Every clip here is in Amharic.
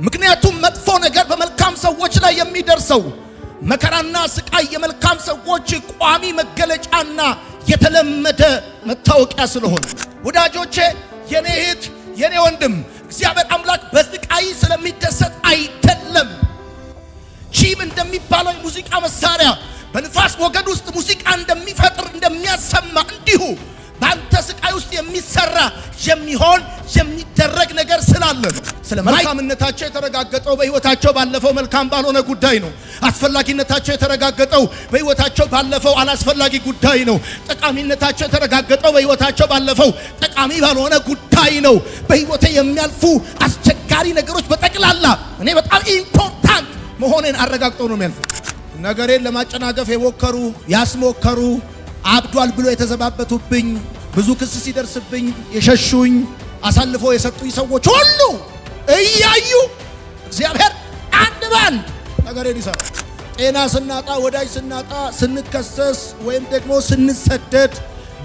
ምክንያቱም መጥፎ ነገር በመልካም ሰዎች ላይ የሚደርሰው መከራና ስቃይ የመልካም ሰዎች ቋሚ መገለጫና የተለመደ መታወቂያ ስለሆነ ወዳጆቼ የኔ እህት የኔ ወንድም እግዚአብሔር አምላክ በስቃይ ስለሚደሰት አይደለም። ቺም እንደሚባለው ሙዚቃ መሳሪያ በንፋስ ሞገድ ውስጥ ሙዚቃ እንደሚፈጥር እንደሚያሰማ እንዲሁ በአንተ ስቃይ ውስጥ የሚሰራ የሚሆን የሚደረግ ነገር ስላለ ነው። ስለ መልካምነታቸው የተረጋገጠው በህይወታቸው ባለፈው መልካም ባልሆነ ጉዳይ ነው። አስፈላጊነታቸው የተረጋገጠው በህይወታቸው ባለፈው አላስፈላጊ ጉዳይ ነው። ጠቃሚነታቸው የተረጋገጠው በህይወታቸው ባለፈው ጠቃሚ ባልሆነ ጉዳይ ነው። በህይወቴ የሚያልፉ አስቸጋሪ ነገሮች በጠቅላላ እኔ በጣም ኢምፖርታንት መሆኔን አረጋግጠው ነው የሚያልፉ። ነገሬን ለማጨናገፍ የሞከሩ ያስሞከሩ አብዷል ብሎ የተዘባበቱብኝ ብዙ ክስ ሲደርስብኝ የሸሹኝ አሳልፎ የሰጡኝ ሰዎች ሁሉ እያዩ እግዚአብሔር አንድ ባንድ ነገሬን ይሰራል። ጤና ስናጣ፣ ወዳጅ ስናጣ፣ ስንከሰስ ወይም ደግሞ ስንሰደድ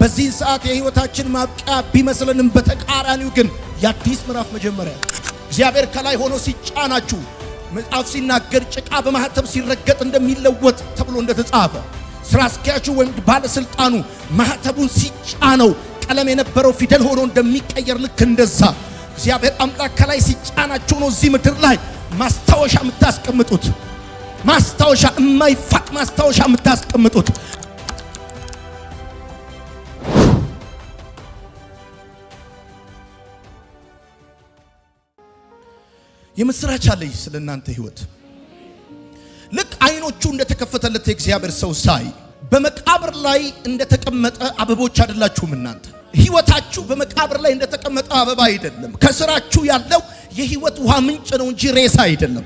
በዚህ ሰዓት የህይወታችን ማብቂያ ቢመስልንም በተቃራኒው ግን የአዲስ ምዕራፍ መጀመሪያ እግዚአብሔር ከላይ ሆኖ ሲጫናችሁ መጽሐፍ ሲናገር ጭቃ በማህተም ሲረገጥ እንደሚለወጥ ተብሎ እንደተጻፈ ስራ አስኪያጁ ወይም ባለስልጣኑ ማህተቡን ሲጫነው ቀለም የነበረው ፊደል ሆኖ እንደሚቀየር ልክ እንደዛ እግዚአብሔር አምላክ ከላይ ሲጫናችሁ ነው እዚህ ምድር ላይ ማስታወሻ የምታስቀምጡት። ማስታወሻ የማይፋቅ ማስታወሻ የምታስቀምጡት። የምስራች አለኝ ስለናንተ ህይወት። ልክ አይኖቹ እንደተከፈተለት የእግዚአብሔር ሰው ሳይ በመቃብር ላይ እንደተቀመጠ አበቦች አይደላችሁም እናንተ። ህይወታችሁ በመቃብር ላይ እንደተቀመጠ አበባ አይደለም። ከስራችሁ ያለው የህይወት ውሃ ምንጭ ነው እንጂ ሬሳ አይደለም።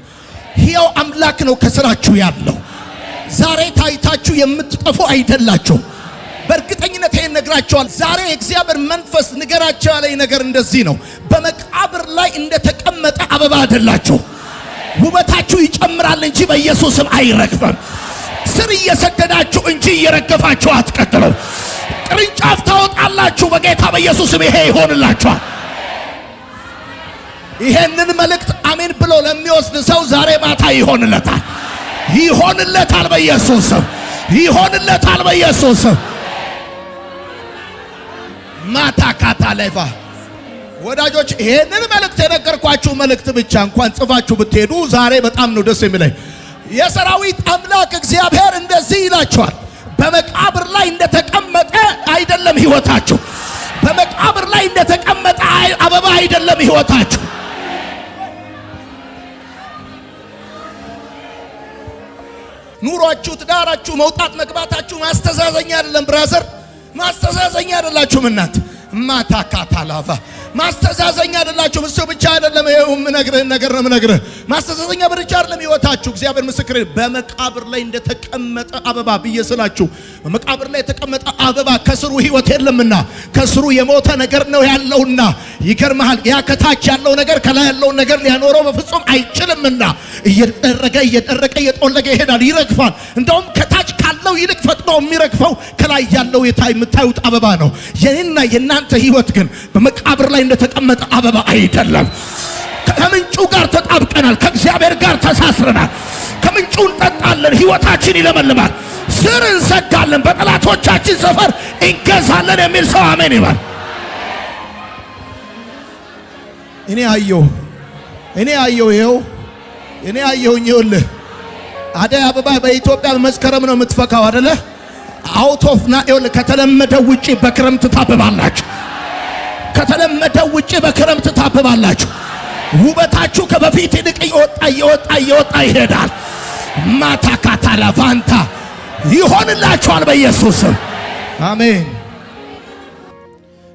ሕያው አምላክ ነው ከስራችሁ ያለው። ዛሬ ታይታችሁ የምትጠፉ አይደላችሁ። በእርግጠኝነት ይሄን ነግራቸዋል። ዛሬ የእግዚአብሔር መንፈስ ንገራቸው ያለኝ ነገር እንደዚህ ነው። በመቃብር ላይ እንደተቀመጠ አበባ አይደላችሁ። ውበታችሁ ይጨምራል እንጂ በኢየሱስም አይረግፍም። ስር እየሰደዳችሁ እንጂ እየረገፋችሁ አትቀጥሉ። ቅርንጫፍ ታወጣላችሁ በጌታ በኢየሱስም። ይሄ ይሆንላችኋል። ይሄንን መልእክት አሜን ብሎ ለሚወስድ ሰው ዛሬ ማታ ይሆንለታል። ይሆንለታል በኢየሱስም። ይሆንለታል በኢየሱስም። ማታ ካታለፋ ወዳጆች ይሄንን መልእክት የነገርኳችሁ መልእክት ብቻ እንኳን ጽፋችሁ ብትሄዱ ዛሬ በጣም ነው ደስ የሚለኝ። የሰራዊት አምላክ እግዚአብሔር እንደዚህ ይላችኋል። በመቃብር ላይ እንደተቀመጠ አይደለም ህይወታችሁ። በመቃብር ላይ እንደተቀመጠ አበባ አይደለም ህይወታችሁ። ኑሯችሁ፣ ትዳራችሁ፣ መውጣት መግባታችሁ ማስተዛዘኛ አይደለም ብራዘር። ማስተዛዘኛ አይደላችሁም እናንተ። ማታካታላፋ ማስተዛዘኛ አይደላችሁም። እሱ ብቻ አይደለም የምነግርህ ነገር ነው የምነግርህ። ማስተዛዘኛ ብቻ አይደለም ህይወታችሁ። እግዚአብሔር ምስክሬ በመቃብር ላይ እንደተቀመጠ አበባ ብየስላችሁ። በመቃብር ላይ የተቀመጠ አበባ ከስሩ ህይወት የለምና ከስሩ የሞተ ነገር ነው ያለውና ይገርምሃል። ያ ከታች ያለው ነገር ከላይ ያለው ነገር ሊያኖረው በፍጹም አይችልምና እየደረቀ እየጠወለገ ይሄዳል፣ ይረግፋል። እንደውም ከታች ካለው ይልቅ ፈጥኖ የሚረግፈው ከላይ ያለው የምታዩት አበባ ነው። የኔና የናንተ ህይወት ግን በመቃብር ላይ እንደተቀመጠ አበባ አይደለም። ከምንጩ ጋር ተጣብቀናል። ከእግዚአብሔር ጋር ተሳስረናል። ከምንጩ እንጠጣለን፣ ህይወታችን ይለመልማል። ስር እንሰዳለን፣ በጠላቶቻችን ሰፈር እንገዛለን የሚል ሰው አሜን ይበል። እኔ አየሁ ይኸው እኔ አየሁኝ። ይኸውልህ አደይ አበባ በኢትዮጵያ መስከረም ነው የምትፈካው አይደለ? አውት ኦፍ ና ይኸውልህ ከተለመደው ውጪ በክረምት ታብባላችሁ። ከተለመደው ውጪ በክረምት ታብባላችሁ። ውበታችሁ ከበፊት ይልቅ እየወጣ ይሄዳል። ማታ ካታላ ቫንታ ይሆንላችኋል በኢየሱስ ስም አሜን።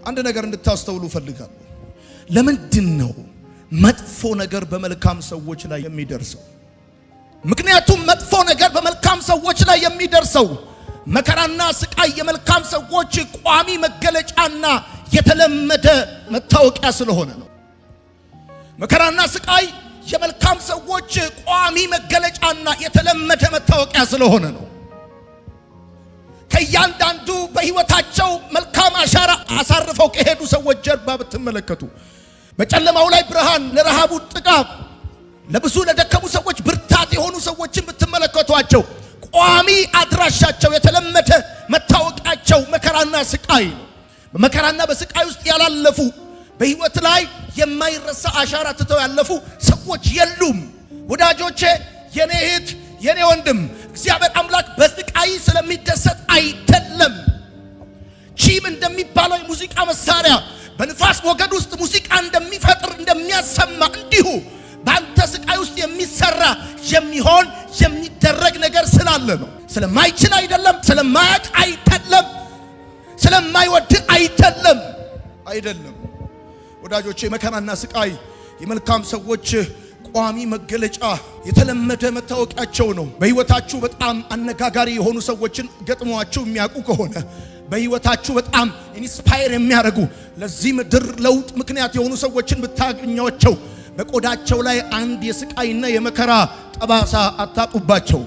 አንድ ነገር እንድታስተውሉ ፈልጋለሁ። ለምንድን ነው መጥፎ ነገር በመልካም ሰዎች ላይ የሚደርሰው? ምክንያቱም መጥፎ ነገር በመልካም ሰዎች ላይ የሚደርሰው መከራና ስቃይ የመልካም ሰዎች ቋሚ መገለጫና የተለመደ መታወቂያ ስለሆነ ነው። መከራና ስቃይ የመልካም ሰዎች ቋሚ መገለጫና የተለመደ መታወቂያ ስለሆነ ነው። ከእያንዳንዱ በህይወታቸው መልካም አሻራ አሳርፈው ከሄዱ ሰዎች ጀርባ ብትመለከቱ በጨለማው ላይ ብርሃን፣ ለረሃቡ ጥጋብ፣ ለብዙ ለደከሙ ሰዎች ብርታት የሆኑ ሰዎችን ብትመለከቷቸው ቋሚ አድራሻቸው የተለመደ መታወቂያቸው መከራና ስቃይ ነው። በመከራና በስቃይ ውስጥ ያላለፉ በህይወት ላይ የማይረሳ አሻራ ትተው ያለፉ ሰዎች የሉም። ወዳጆቼ፣ የኔ እህት፣ የኔ ወንድም፣ እግዚአብሔር አምላክ በስቃይ ስለሚደሰት አይደለም። ቺም እንደሚባለው የሙዚቃ መሳሪያ በንፋስ ሞገድ ውስጥ ሙዚቃ እንደሚፈጥር እንደሚያሰማ እንዲሁ በአንተ ስቃይ ውስጥ የሚሰራ የሚሆን የሚደረግ ነገር ስላለ ነው። ስለማይችል አይደለም፣ ስለማያውቅ አይደለም፣ ስለማይወድ አይደለም። ወዳጆቼ፣ መከራና ስቃይ የመልካም ሰዎች ቋሚ መገለጫ የተለመደ መታወቂያቸው ነው። በህይወታችሁ በጣም አነጋጋሪ የሆኑ ሰዎችን ገጥሟችሁ የሚያውቁ ከሆነ በህይወታችሁ በጣም ኢንስፓየር የሚያደርጉ ለዚህ ምድር ለውጥ ምክንያት የሆኑ ሰዎችን ብታገኟቸው በቆዳቸው ላይ አንድ የስቃይና የመከራ ጠባሳ አታጡባቸው።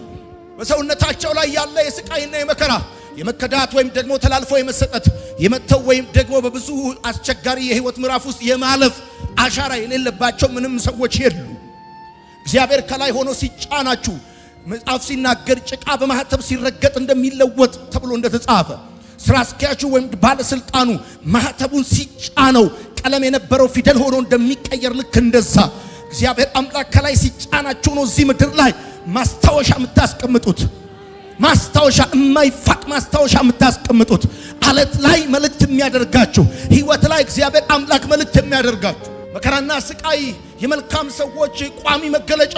በሰውነታቸው ላይ ያለ የስቃይና የመከራ የመከዳት ወይም ደግሞ ተላልፎ የመሰጠት የመተው ወይም ደግሞ በብዙ አስቸጋሪ የህይወት ምዕራፍ ውስጥ የማለፍ አሻራ የሌለባቸው ምንም ሰዎች የሉ። እግዚአብሔር ከላይ ሆኖ ሲጫናችሁ መጽሐፍ ሲናገር ጭቃ በማህተብ ሲረገጥ እንደሚለወጥ ተብሎ እንደተጻፈ ስራ አስኪያጁ ወይም ባለስልጣኑ ማህተቡን ሲጫነው ቀለም የነበረው ፊደል ሆኖ እንደሚቀየር ልክ እንደዛ እግዚአብሔር አምላክ ከላይ ሲጫናችሁ ነው እዚህ ምድር ላይ ማስታወሻ የምታስቀምጡት። ማስታወሻ የማይፋቅ ማስታወሻ የምታስቀምጡት አለት ላይ መልእክት የሚያደርጋችሁ ህይወት ላይ እግዚአብሔር አምላክ መልእክት የሚያደርጋችሁ። መከራና ስቃይ የመልካም ሰዎች ቋሚ መገለጫ።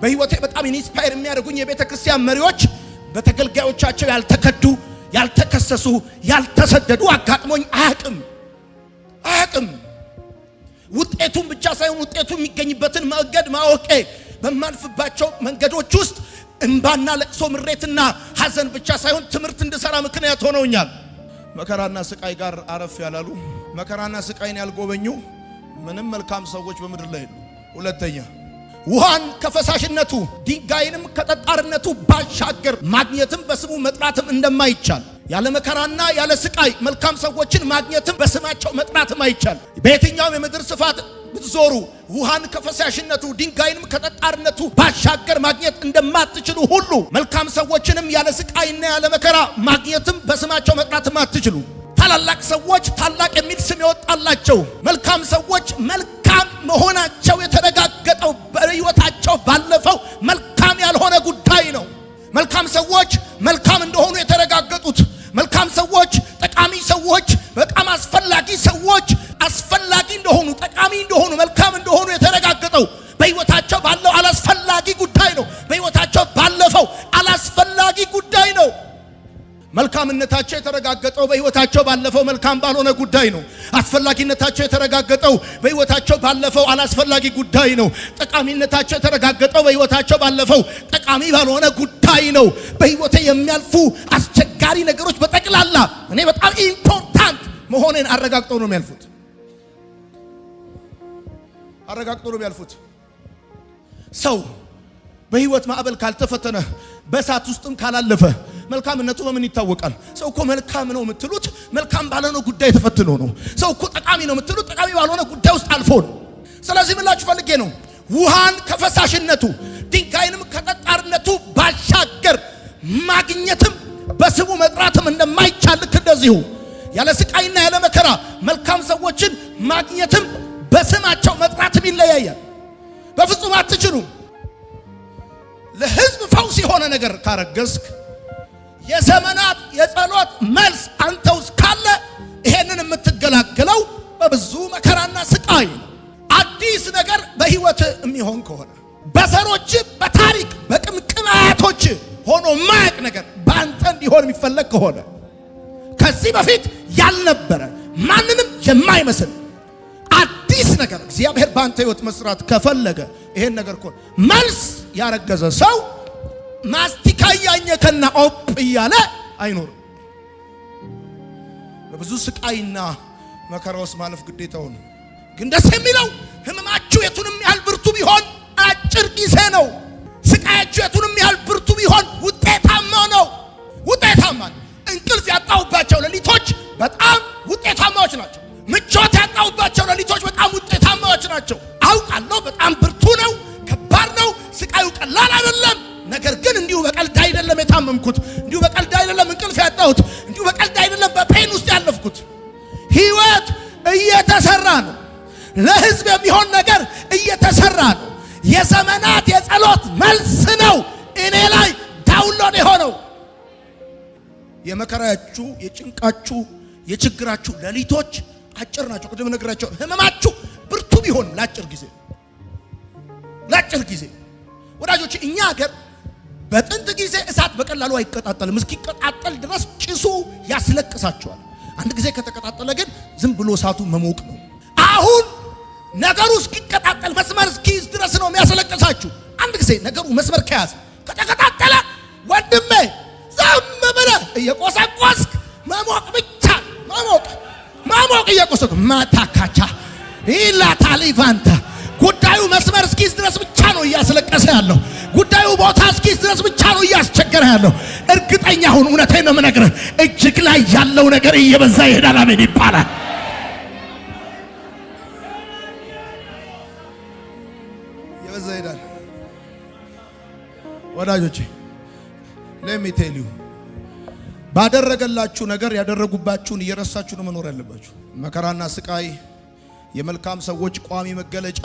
በህይወቴ በጣም ኢንስፓየር የሚያደርጉኝ የቤተ ክርስቲያን መሪዎች በተገልጋዮቻቸው ያልተከዱ፣ ያልተከሰሱ፣ ያልተሰደዱ አጋጥሞኝ አያውቅም። ውጤቱን ብቻ ሳይሆን ውጤቱ የሚገኝበትን መንገድ ማወቄ በማልፍባቸው መንገዶች ውስጥ እንባና ለቅሶ ምሬትና ሐዘን ብቻ ሳይሆን ትምህርት እንድሰራ ምክንያት ሆነውኛል። መከራና ስቃይ ጋር አረፍ ያላሉ መከራና ስቃይን ያልጎበኙ ምንም መልካም ሰዎች በምድር ላይ የሉ። ሁለተኛ፣ ውሃን ከፈሳሽነቱ ድንጋይንም ከጠጣርነቱ ባሻገር ማግኘትም በስሙ መጥራትም እንደማይቻል ያለ መከራና ያለ ስቃይ መልካም ሰዎችን ማግኘትም በስማቸው መጥራትም አይቻል። በየትኛውም የምድር ስፋት ብትዞሩ ውሃን ከፈሳሽነቱ ድንጋይንም ከጠጣርነቱ ባሻገር ማግኘት እንደማትችሉ ሁሉ መልካም ሰዎችንም ያለ ስቃይና ያለ መከራ ማግኘትም በስማቸው መጥራትም አትችሉ። ታላላቅ ሰዎች ታላቅ የሚል ስም ይወጣላቸው። መልካም ሰዎች መልካም መሆናቸው የተረጋገጠው በሕይወታቸው ባለፈው መልካም ያልሆነ ጉዳይ ነው። መልካም ሰዎች መልካም እንደሆኑ የተረጋገጡት፣ መልካም ሰዎች ጠቃሚ ሰዎች፣ በጣም አስፈላጊ ሰዎች አስፈላጊ እንደሆኑ ጠቃሚ እንደሆኑ መልካም እንደሆኑ የተረጋገጠው በሕይወታቸው ባለው አላስፈላጊ ጉዳይ ነው። በሕይወታቸው ባለፈው አላስፈላጊ ጉዳይ ነው። መልካምነታቸው የተረጋገጠው በሕይወታቸው ባለፈው መልካም ባልሆነ ጉዳይ ነው። አስፈላጊነታቸው የተረጋገጠው በሕይወታቸው ባለፈው አላስፈላጊ ጉዳይ ነው። ጠቃሚነታቸው የተረጋገጠው በሕይወታቸው ባለፈው ጠቃሚ ባልሆነ ጉዳይ ነው። በሕይወቴ የሚያልፉ አስቸጋሪ ነገሮች በጠቅላላ እኔ በጣም ኢምፖርታንት መሆኔን አረጋግጠው ነው የሚያልፉት። ሰው በሕይወት ማዕበል ካልተፈተነ በእሳት ውስጥም ካላለፈ መልካምነቱ በምን ይታወቃል? ሰው እኮ መልካም ነው የምትሉት መልካም ባልሆነ ጉዳይ ተፈትኖ ነው። ሰው እኮ ጠቃሚ ነው የምትሉት ጠቃሚ ባልሆነ ጉዳይ ውስጥ አልፎ ነው። ስለዚህ ምላችሁ ፈልጌ ነው ውሃን ከፈሳሽነቱ ድንጋይንም ከጠጣርነቱ ባሻገር ማግኘትም በስሙ መጥራትም እንደማይቻል ልክ እንደዚሁ ያለ ስቃይና ያለ መከራ መልካም ሰዎችን ማግኘትም በስማቸው መጥራትም ይለያያል። በፍጹም አትችሉም። ለሕዝብ ፈውስ የሆነ ነገር ካረገዝክ የዘመናት የጸሎት መልስ አንተ ውስጥ ካለ ይሄንን የምትገላገለው በብዙ መከራና ስቃይ። አዲስ ነገር በሕይወት የሚሆን ከሆነ በዘሮች በታሪክ በቅምቅም አያቶች ሆኖ ማያቅ ነገር በአንተ እንዲሆን የሚፈለግ ከሆነ ከዚህ በፊት ያልነበረ ማንንም የማይመስል አዲስ ነገር እግዚአብሔር በአንተ ሕይወት መስራት ከፈለገ ይሄን ነገር እኮ መልስ ያረገዘ ሰው ማስቲካ ያኘከና ኦፕ እያለ አይኖርም። በብዙ ስቃይና መከራ ውስጥ ማለፍ ግዴታው ነው። ግን ደስ የሚለው ህመማችሁ የቱንም ያህል ብርቱ ቢሆን አጭር ጊዜ ነው። ስቃያችሁ የቱንም ያህል ብርቱ ቢሆን ውጤታማ ነው። እንቅልፍ ያጣሁባቸው ሌሊቶች በጣም ውጤታማዎች ናቸው። ምቾት ያጣሁባቸው ሌሊቶች በጣም ውጤታማዎች ናቸው። አውቃለሁ በጣም ብርቱ ብርቱ ነው፣ ከባድ ነው፣ ስቃዩ ቀላል አይደለም። ነገር ግን እንዲሁ በቀልድ አይደለም የታመምኩት፣ እንዲሁ በቀልድ አይደለም እንቅልፍ ያጣሁት፣ እንዲሁ በቀልድ አይደለም በፔን ውስጥ ያለፍኩት። ህይወት እየተሰራ ነው። ለህዝብ የሚሆን ነገር እየተሰራ ነው። የዘመናት የጸሎት መልስ ነው እኔ ላይ ዳውንሎድ የሆነው። የመከራችሁ፣ የጭንቃችሁ፣ የችግራችሁ ሌሊቶች አጭር ናቸው። ቅድም ነግራችሁ ህመማችሁ ብርቱ ቢሆንም ለአጭር ጊዜ ወዳጆች፣ እኛ ሀገር በጥንት ጊዜ እሳት በቀላሉ አይቀጣጠልም። እስኪቀጣጠል ድረስ ጭሱ ያስለቅሳቸዋል። አንድ ጊዜ ከተቀጣጠለ ግን ዝም ብሎ እሳቱ መሞቅ ነው። አሁን ነገሩ እስኪቀጣጠል መስመር እስኪይዝ ድረስ ነው የሚያስለቅሳችሁ። አንድ ጊዜ ነገሩ መስመር ከያዘ ከተቀጣጠለ ወንድሜ ዝም ብለህ እየቆሰቆስክ መሞቅ ብቻ መሞቅ እየቆሰቆስክ ማታካቻ ኢላታሊቫንታ ጉዳዩ መስመር እስኪይዝ ድረስ ብቻ ነው እያስለቀሰ ያለው። ጉዳዩ ቦታ እስኪይዝ ድረስ ብቻ ነው እያስቸገረ ያለው። እርግጠኛ ሁን፣ እውነቴን ነው የምነግርህ፣ እጅግ ላይ ያለው ነገር እየበዛ ይሄዳል። አሜን ይባላል። እየበዛ ይሄዳል። ወዳጆቼ let me tell you ባደረገላችሁ ነገር ያደረጉባችሁን እየረሳችሁ ነው መኖር ያለባችሁ። መከራና ስቃይ የመልካም ሰዎች ቋሚ መገለጫ፣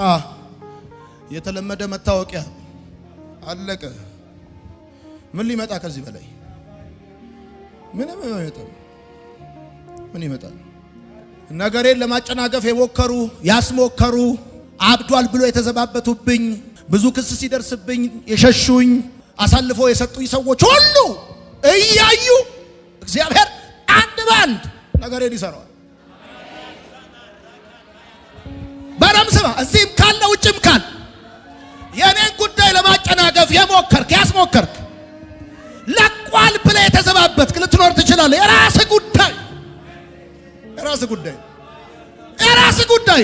የተለመደ መታወቂያ አለቀ። ምን ሊመጣ ከዚህ በላይ ምንም አይመጣም። ምን ይመጣል? ነገሬን ለማጨናገፍ የሞከሩ ያስሞከሩ፣ አብዷል ብሎ የተዘባበቱብኝ፣ ብዙ ክስ ሲደርስብኝ የሸሹኝ፣ አሳልፎ የሰጡኝ ሰዎች ሁሉ እያዩ እግዚአብሔር አንድ ባንድ ነገሬን ይሰራዋል። በረም ስማ፣ እዚህም ካለ ውጭም ካለ የኔን ጉዳይ ለማጨናገፍ የሞከርክ ያስሞከርክ፣ ለቋል ብለህ የተዘባበትክ ልትኖር ትችላለህ። የራስ ጉዳይ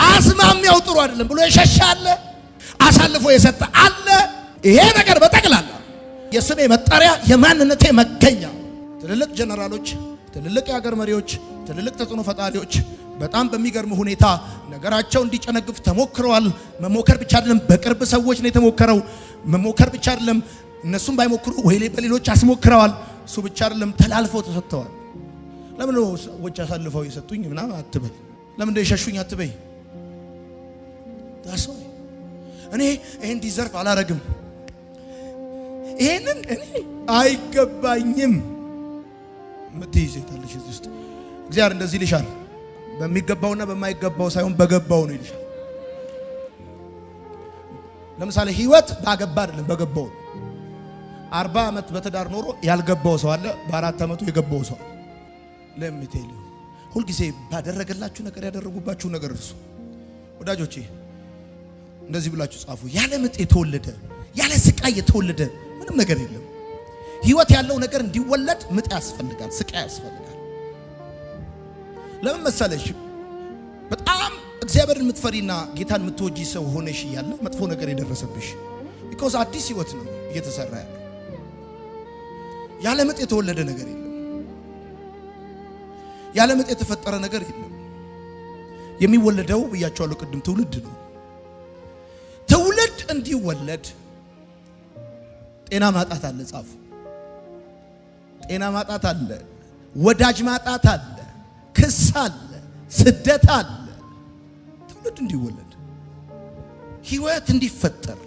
አስማሚያው ጥሩ አይደለም ብሎ የሸሻ አለ፣ አሳልፎ የሰጠ አለ። ይሄ ነገር በጠቅላላ የስሜ መጠሪያ፣ የማንነቴ መገኛ። ትልልቅ ጀነራሎች፣ ትልልቅ የሀገር መሪዎች፣ ትልልቅ ተጽዕኖ ፈጣሪዎች በጣም በሚገርም ሁኔታ ነገራቸው እንዲጨነግፍ ተሞክረዋል። መሞከር ብቻ አይደለም፣ በቅርብ ሰዎች ነው የተሞከረው። መሞከር ብቻ አይደለም፣ እነሱም ባይሞክሩ ወይ በሌሎች አስሞክረዋል። እሱ ብቻ አይደለም፣ ተላልፈው ተሰጥተዋል። ለምን ነው ሰዎች አሳልፈው የሰጡኝ ምናምን አትበል። ለምን ነው የሸሹኝ አትበይ። ታሶ እኔ ይሄን ዲዘርቭ አላረግም፣ ይሄንን እኔ አይገባኝም ምትይ ሴታለሽ እዚህ ውስጥ እግዚአብሔር እንደዚህ ይልሻል። በሚገባውና በማይገባው ሳይሆን በገባው ነው ይልሻል። ለምሳሌ ህይወት ባገባ አይደለም በገባው። 40 ዓመት በትዳር ኖሮ ያልገባው ሰው አለ፣ በ4 ዓመቱ የገባው ሰው። ለምትይሉ ሁሉ ጊዜ ባደረገላችሁ ነገር ያደረጉባችሁ ነገር እርሱ። ወዳጆቼ እንደዚህ ብላችሁ ጻፉ። ያለ ምጥ የተወለደ ያለ ስቃይ የተወለደ ምንም ነገር የለም። ህይወት ያለው ነገር እንዲወለድ ምጥ ያስፈልጋል፣ ስቃይ ያስፈልጋል። ለምን መሰለሽ? በጣም እግዚአብሔርን የምትፈሪና ጌታን የምትወጂ ሰው ሆነሽ እያለ መጥፎ ነገር የደረሰብሽ because አዲስ ህይወት ነው እየተሰራ ያለው። ያለ ምጥ የተወለደ ነገር የለም። ያለ ምጥ የተፈጠረ ነገር የለም። የሚወለደው ብያቸዋለሁ ቅድም ትውልድ ነው። ትውልድ እንዲወለድ ጤና ማጣት አለ። ጻፉ። ጤና ማጣት አለ፣ ወዳጅ ማጣት አለ፣ ክስ አለ፣ ስደት አለ። ትውልድ እንዲወለድ ህይወት እንዲፈጠር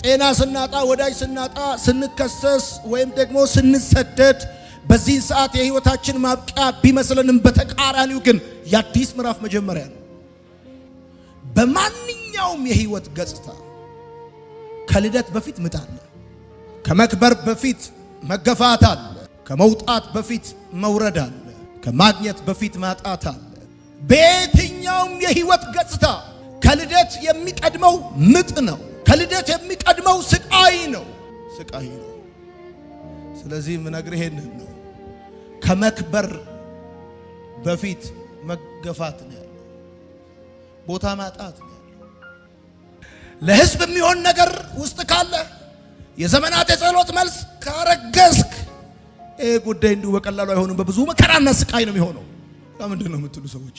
ጤና ስናጣ፣ ወዳጅ ስናጣ፣ ስንከሰስ ወይም ደግሞ ስንሰደድ በዚህ ሰዓት የህይወታችን ማብቂያ ቢመስልንም በተቃራኒው ግን የአዲስ ምዕራፍ መጀመሪያ ነው። በማንኛውም የህይወት ገጽታ ከልደት በፊት ምጥ አለ፣ ከመክበር በፊት መገፋት አለ፣ ከመውጣት በፊት መውረድ አለ፣ ከማግኘት በፊት ማጣት አለ። በየትኛውም የህይወት ገጽታ ከልደት የሚቀድመው ምጥ ነው። ከልደት የሚቀድመው ስቃይ ነው። ስለዚህ ምነግርህ ይሄንን ነው። ከመክበር በፊት መገፋት ነው ያለው፣ ቦታ ማጣት ነው ያለው። ለህዝብ የሚሆን ነገር ውስጥ ካለ የዘመናት የጸሎት መልስ ካረገዝክ ይሄ ጉዳይ እንዲሁ በቀላሉ አይሆንም። በብዙ መከራና ስቃይ ነው የሚሆነው። ለምንድን ነው የምትሉ ሰዎች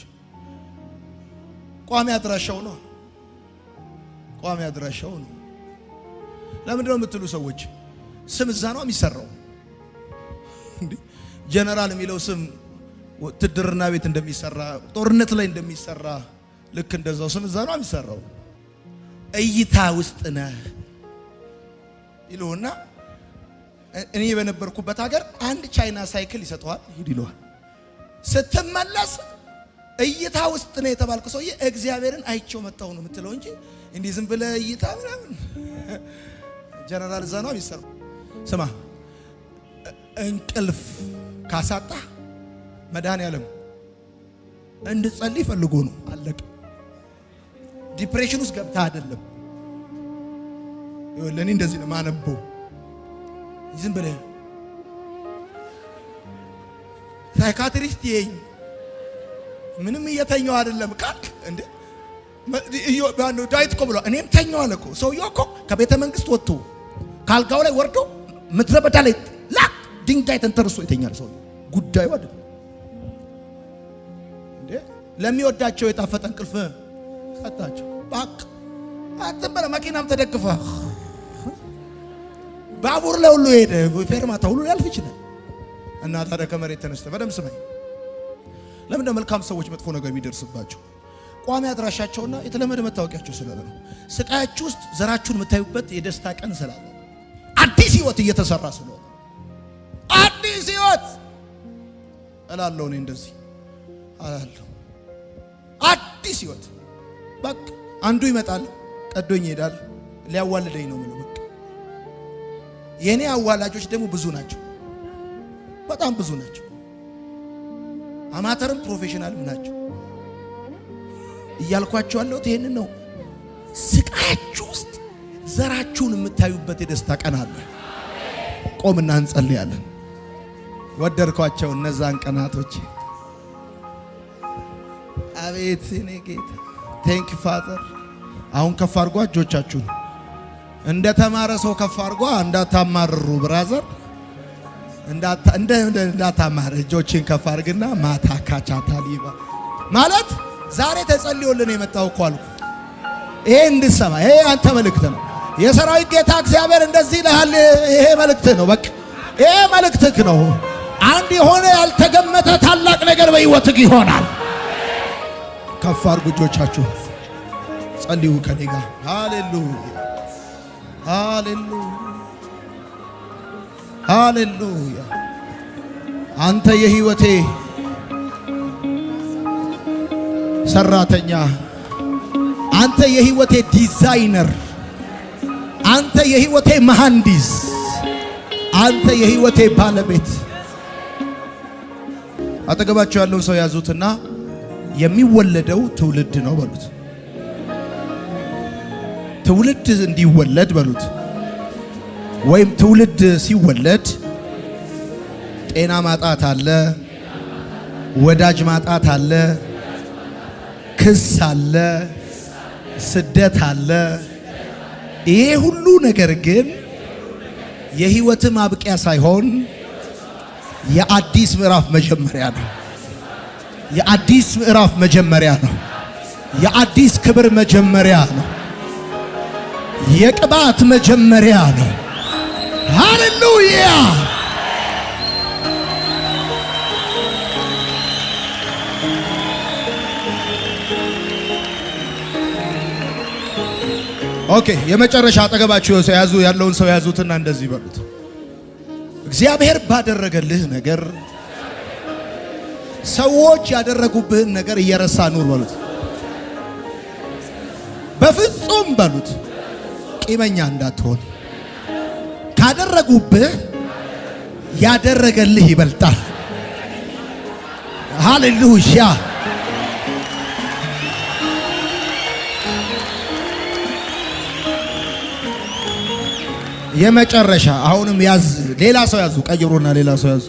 ቋሚ አድራሻው ነው። ቋሚ አድራሻው ነው። ለምንድነው የምትሉ ሰዎች ስም እዛ ነው የሚሰራው። እንዴ ጀነራል የሚለው ስም ውትድርና ቤት እንደሚሰራ ጦርነት ላይ እንደሚሰራ ልክ እንደዛው ስም እዛ ነው የሚሰራው። እይታ ውስጥ ነህ ይሉና እኔ በነበርኩበት ሀገር አንድ ቻይና ሳይክል ይሰጠዋል ሂድ ይለዋል። ስትመለስ እይታ ውስጥ ነው የተባልኩ ሰውዬ እግዚአብሔርን አይቼው መጣሁ ነው የምትለው እንጂ እንዲህ ዝም ብለህ እይታ ምናምን ጀነራል እዛ ነው የሚሰራው። ስማ እንቅልፍ ካሳጣ መድኃኒዓለም እንድጸልይ ፈልጎ ነው። አለቀ። ዲፕሬሽን ውስጥ ገብታ አይደለም። ለኔ እንደዚህ ነው ማነበው። ዝም ብለህ ሳይካትሪስት ይሄኝ ምንም እየተኛው አይደለም ካልክ እንዴ ዳዊት እኮ ብሏል። እኔም ተኛው አለ እኮ። ሰውየው እኮ ከቤተ መንግስት ወጥቶ ካልጋው ላይ ወርዶ ምድረ በዳ ላይ ላክ ድንጋይ ተንተርሶ ይተኛል። ሰው ጉዳዩ አይደለም እንዴ። ለሚወዳቸው የጣፈጠ እንቅልፍ ሰጣቸው። ባክ አትበለ መኪናም ተደግፈ ባቡር ላይ ሁሉ ሄደ ፌርማታ ሁሉ ያልፍ ይችላል። እና ታዲያ ከመሬት ተነስተ በደም ስማኝ። ለምን ነው መልካም ሰዎች መጥፎ ነገር የሚደርስባቸው? ቋሚ አድራሻቸውና የተለመደ መታወቂያቸው ስላለ ነው። ስቃያችሁ ውስጥ ዘራችሁን የምታዩበት የደስታ ቀን ስላለ አዲስ ህይወት እየተሰራ ስለሆነ አዲስ ህይወት እላለሁ። እኔ እንደዚህ አላለሁ። አዲስ ህይወት በቃ አንዱ ይመጣል ቀዶኝ ይሄዳል። ሊያዋልደኝ ነው ማለት በቃ። የኔ አዋላጆች ደግሞ ብዙ ናቸው፣ በጣም ብዙ ናቸው። አማተርም ፕሮፌሽናልም ናቸው። እያልኳቸው ያለሁት ይሄንን ነው። ስቃያችሁ ውስጥ ዘራችሁን የምታዩበት የደስታ ቀን አለ። ቆምና እንጸልያለን። ወደድኳቸው እነዛን ቀናቶች። አቤት እኔ ጌታ ቴንክ ዩ ፋዘር። አሁን ከፍ አድርጓ እጆቻችሁን እንደ ተማረ ሰው ከፍ አድርጓ። እንዳታማርሩ ብራዘር፣ እንዳታማር እጆችን ከፍ አድርግና ማታ ካቻታ ሊባ ማለት ዛሬ ተጸልዮልን የመጣው እኮ አልኩ። ይሄ እንድሰማ ይሄ አንተ መልእክት ነው። የሰራዊት ጌታ እግዚአብሔር እንደዚህ ይልሃል። ይሄ መልእክት ነው። በቃ ይሄ መልእክትህ ነው። አንድ የሆነ ያልተገመተ ታላቅ ነገር በሕይወትህ ይሆናል። ከፍ አድርጉ እጆቻችሁ፣ ጸልዩ ከኔ ጋር። ሃሌሉያ ሃሌሉያ ሃሌሉያ። አንተ የሕይወቴ ሰራተኛ፣ አንተ የሕይወቴ ዲዛይነር፣ አንተ የሕይወቴ መሐንዲስ፣ አንተ የሕይወቴ ባለቤት። አጠገባቸው ያለውን ሰው ያዙትና የሚወለደው ትውልድ ነው በሉት። ትውልድ እንዲወለድ በሉት። ወይም ትውልድ ሲወለድ ጤና ማጣት አለ፣ ወዳጅ ማጣት አለ፣ ክስ አለ፣ ስደት አለ። ይሄ ሁሉ ነገር ግን የህይወት ማብቂያ ሳይሆን የአዲስ ምዕራፍ መጀመሪያ ነው። የአዲስ ምዕራፍ መጀመሪያ ነው። የአዲስ ክብር መጀመሪያ ነው። የቅባት መጀመሪያ ነው። ሃሌሉያ! ኦኬ፣ የመጨረሻ አጠገባችሁ ያዙ ያለውን ሰው ያዙትና እንደዚህ በሉት። እግዚአብሔር ባደረገልህ ነገር ሰዎች ያደረጉብህን ነገር እየረሳ ኑር በሉት። በፍጹም በሉት ቂመኛ እንዳትሆን። ካደረጉብህ ያደረገልህ ይበልጣል። ሃሌሉያ! የመጨረሻ አሁንም ያዝ። ሌላ ሰው ያዙ፣ ቀይሩና ሌላ ሰው ያዙ።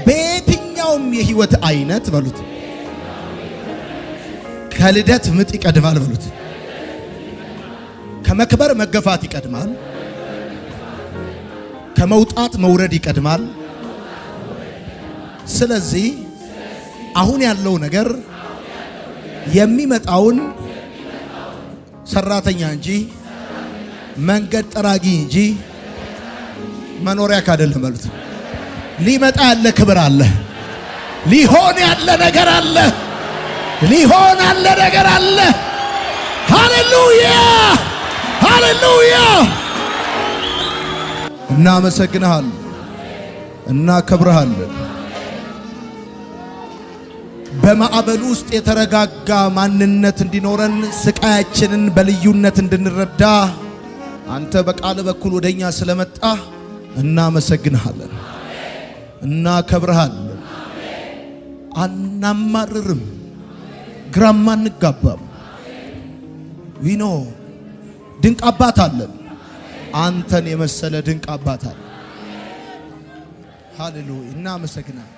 በየትኛውም የህይወት አይነት በሉት ከልደት ምጥ ይቀድማል በሉት። ከመክበር መገፋት ይቀድማል። ከመውጣት መውረድ ይቀድማል። ስለዚህ አሁን ያለው ነገር የሚመጣውን ሰራተኛ እንጂ መንገድ ጠራጊ እንጂ መኖሪያ አይደለም ማለት። ሊመጣ ያለ ክብር አለ። ሊሆን ያለ ነገር አለ። ሊሆን ያለ ነገር አለ። ሃሌሉያ ሃሌሉያ። እናመሰግንሃለን፣ እናከብርሃለን። በማዕበል ውስጥ የተረጋጋ ማንነት እንዲኖረን ስቃያችንን በልዩነት እንድንረዳ አንተ በቃል በኩል ወደኛ ስለመጣ እናመሰግንሃለን፣ እናከብርሃለን። አናማርርም፣ ግራም አንጋባም። ዊኖ ድንቅ አባት አለን። አንተን የመሰለ ድንቅ አባት አለ። ሃሌሉያ። እናመሰግናለን።